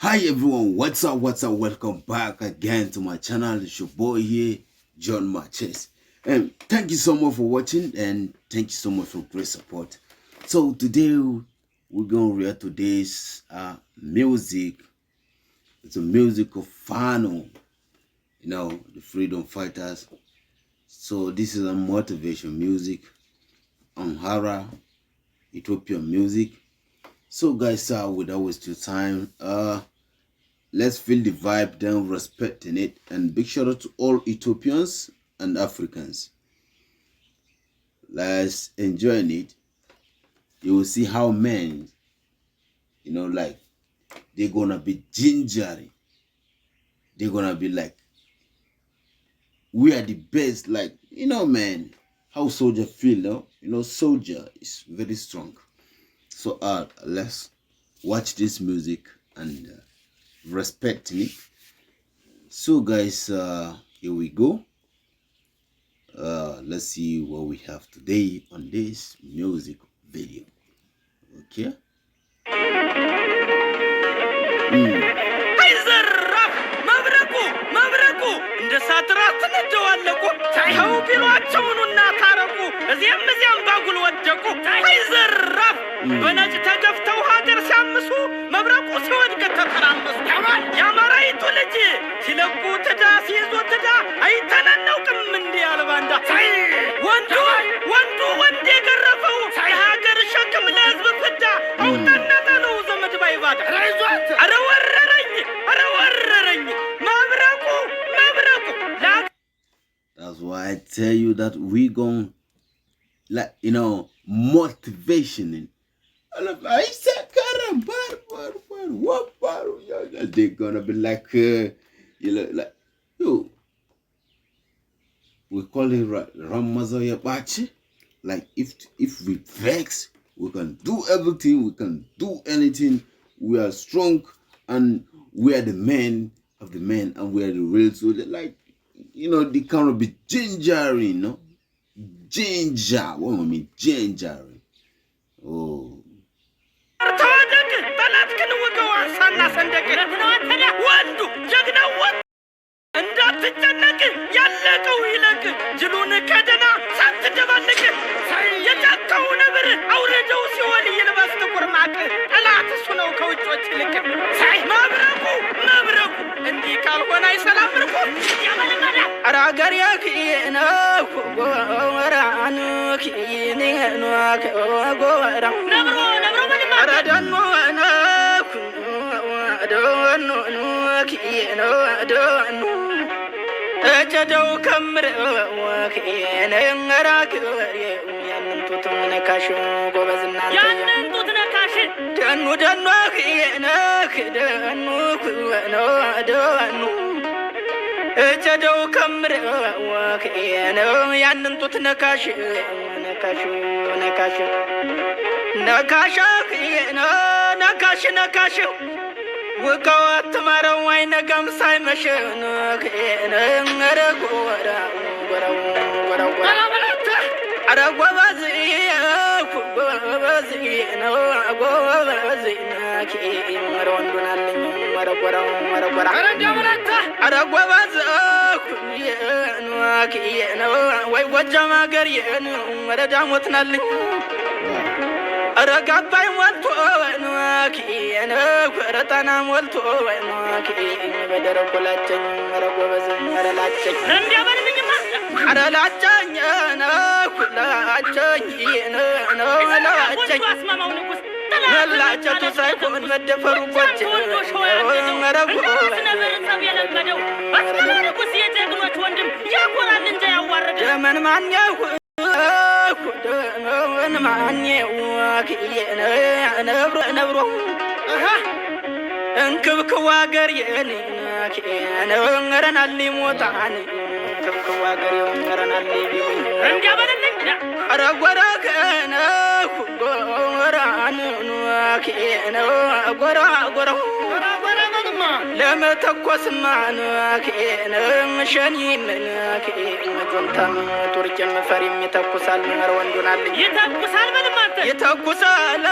Hi everyone, what's up, welcome back again to my channel. It's your boy here, John Marches. And thank you so much for watching and thank you so much for great support. So today, we're going to read today's music. It's a music of Fano, the freedom fighters. So this is a motivation music, Amhara, Ethiopian music. So guys, without wasting time, let's feel the vibe, then respecting it, and big shout out to all Ethiopians and Africans. Let's enjoy it. You will see how men, they're gonna be gingery. They're gonna be like, we are the best. Man, how soldier feel, no? Soldier is very strong. So let's watch this music and respect me. So guys, here we go. Let's see what we have today on this music video. Okay. That's why I tell you that we gon' motivation. I said, they're gonna be like, we call it Ramazaya Bachi. Like if we vex, we can do everything, we can do anything. We are strong and we are the men of the men and we are the real soldier. Like, they kind be gingery, Ginger. What do I mean? Gingery. Oh. لما تقوسمان كين شنين كين جنتم ترجم فريم يتقوسال مروان جنال يتقوسال من مانت يتقوسال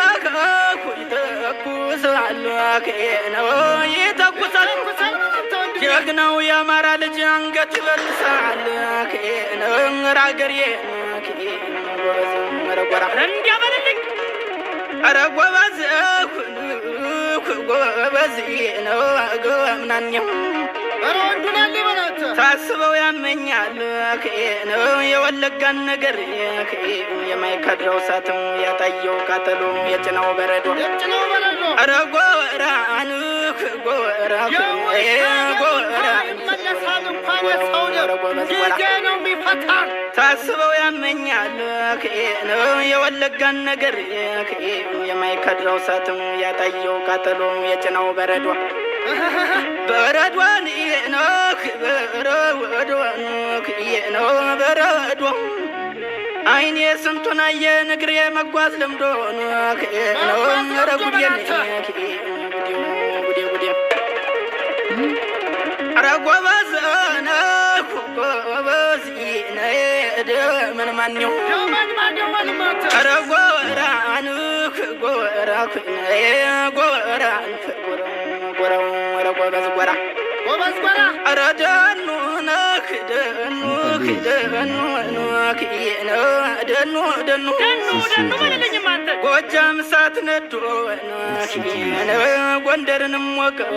يتقوسال كين يتقوسال جغنو يا مارا لجانغت بلسال كين راغرين كين مرغرا رنديا بللك أرغوباز غوبازينو غومنانيو أروندنا لبنات تاسبو ያመኛል ከነው የወለጋን ነገር የማይከድረው ሳተው ያጣየው ቃጠሎ የጭናው በረዶ አረጎራን ጎራን መለሳል እንኳን ሰውደ ቢፈታን ታስበው ያመኛል ከነው የወለጋን ነገር የማይከድረው ሳተው ያጣየው ቃጠሎ የጭናው በረዶ በረዶን የኖክ በረዶን በረዶ አይኔ ስንቱን አየ ንግሬ መጓዝ ለምዶ ነው ረጉዴን ጉዴ አረጎባዝ ጎበዝ ምን ማንው አረጎራን ጎራን ጎበዝ ጎራ አረደኑ ነክደኑ ደኑ ማለለኝ ማንተ ጎጃም ሳት ነዶ ጎንደርንም ወቀው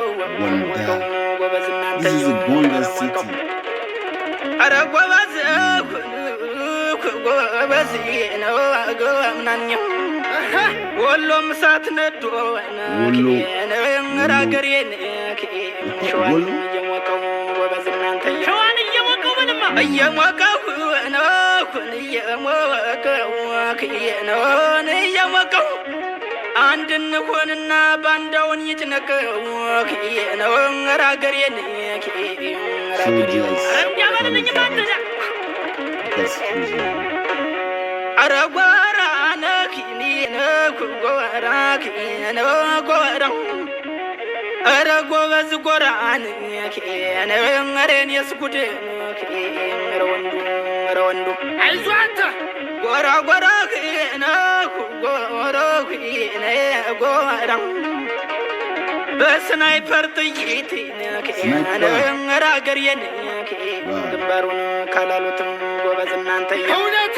ጎበዝ እናንተ አረ ጎበዝ ነው ጎምናኝም ወሎም ሳት ነዶ ራገሬን ሸዋን እየሞቀው ጎበዝ እናንተ ሸዋን እየሞቀው ምንማ እየሞቀው ነው እየሞቀው አንድ እንሆንና ባንዳውን ይጭነቀው ነው ራገሬን ያባለኝ ማንተ አረጓራ ነኪኒ ነኩጓራ ኪነ ጎራ አረጎበዝ ጎራን ኪነ አረን የስጉድ ረወንዱ አይዟንተ ጎራ ኪነ ጎራ ኪነ ጎራ በስናይፐር ጥይት ኪነ ራገሬን ግንባሩን ካላሉትም ጎበዝ እናንተ እውነት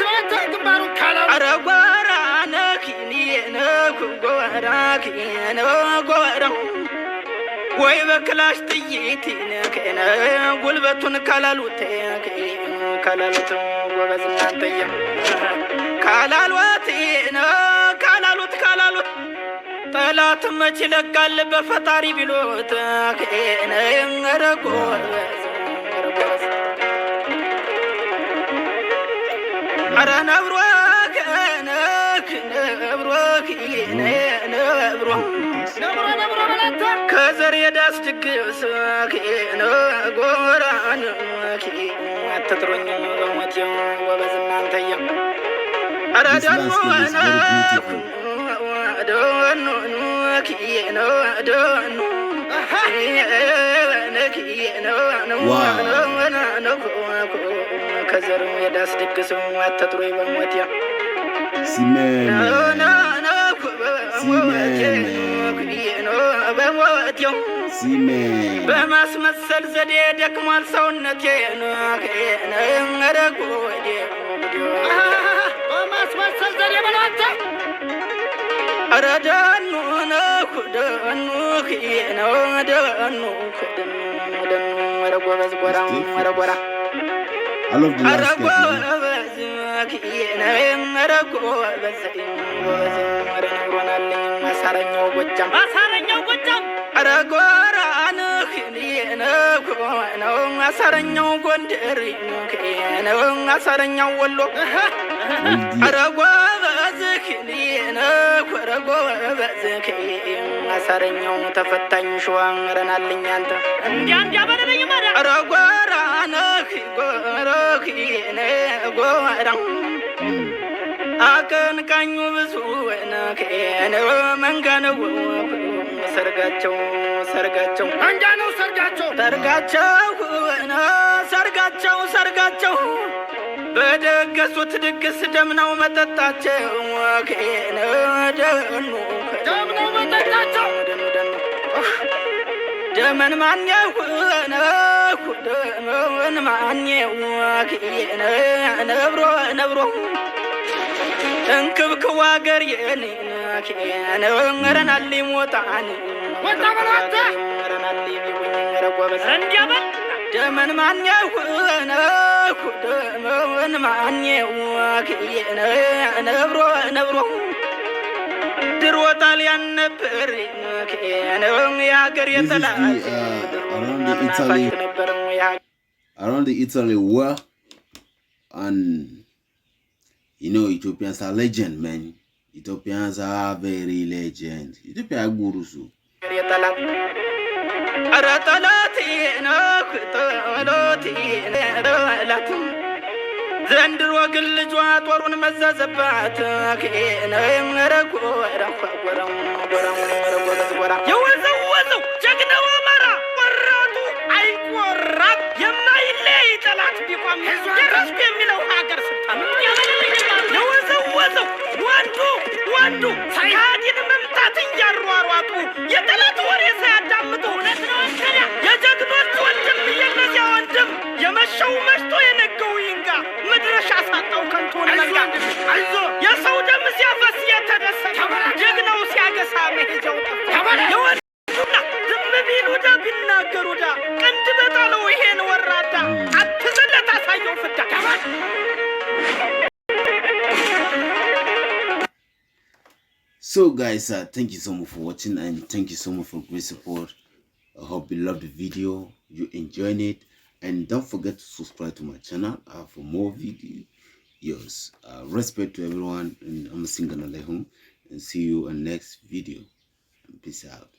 ግንባሩን ካላሉ አረጓራ ነኪኒ ነኩጓራ ኪነ ጎራ ወይ በክላሽ ጥይት ከነ ጉልበቱን ካላሉት ጎበዝ እናንተ ካላሉት ጠላት መች ይለቃል በፈጣሪ ቢሎት ከነ ረጎበዝ አረ ነብሮ ከዘር የዳስ ድግስ ጎራን አትጥሩኝ በሞት ጎበዝ እናንተ አረ ደኑ ከዘር የዳስ ድግስ አትጥሩኝ በሞት በማስመሰል ዘዴ ደክሟል ሰውነቴ በማስመሰል ዘዴ በላተ አረ ደኑ አረ ጎበዝ ጎራ አረ ጎራ አረ ጎበዝ አረ ጎበዝ አረ ነግሮናልኝ ማሳረኛው ጎጃም አረ ጎራን ነው ማሳረኛው ጎንደር ነው ማሳረኛው ወሎ አረ ጎበዝ አረ ጎበዝ ማሳረኛው ተፈታኝ ሸዋ ረናልኝ አንተ እንዲያ በለኝ ማራ አረ ጎራን ጎራ አቀን ቀኙ ብዙ ነከነ መንጋነው ሰርጋቸው ሰርጋቸው አንጃነው ሰርጋቸው ሰርጋቸው በደገሱት ድግስ ደምነው መጠጣቸው ከነ ደምነው መጠጣቸው ደመን ማንያው ደመን ማንያው ከነ ነብሮ እንክብክው አገር የኔና ከነ ረናሊ ሞጣን ወጣበላታ ረናሊ ቢወኝ እንዲያበል ደመን ማንያው ደመን ማንያው ከነ ነብሮ ድሮ ጣሊያን ነበር ከነ ያገር የተላል around the Italy war, and you know Ethiopians are legend, man. Ethiopians are very legend. Ethiopia gurusu. ዘንድሮ ግን ልጇ ጦሩን መዘዘባት የወዘወዘው ጀግናው አማራ ወራቱ አይቆራም የማይለይ ጠላት ቢቆም ደረስኩ የሚለው ሀገር ስልጣን የወዘወዘው ወንዱ ከሃዲን መምታት እያሯሯጡ የጠላት ወሬ ሳያዳምጡ እውነት ነው እንከዳ የጀግኖች ወንድም የነዚያ ወንድም የመሸው መሽቶ የነገው ይንጋ መድረሻ ሳጣው ከንቶን መንጋ አይዞ የሰው ደም ሲያፈስ የተደሰተ ጀግናው ሲያገሳ መሄጃው የወንዱና ዝም ቢሉዳ ቢናገሩዳ ቀንድ በጣለው ይሄን ወራዳ አትዘለት አሳየው ፍዳ So guys, thank you so much for watching, and thank you so much for great support. I hope you loved the video, you enjoyed it, and don't forget to subscribe to my channel for more videos. Respect to everyone, and I'm singing alaikum, and see you in next video. Peace out.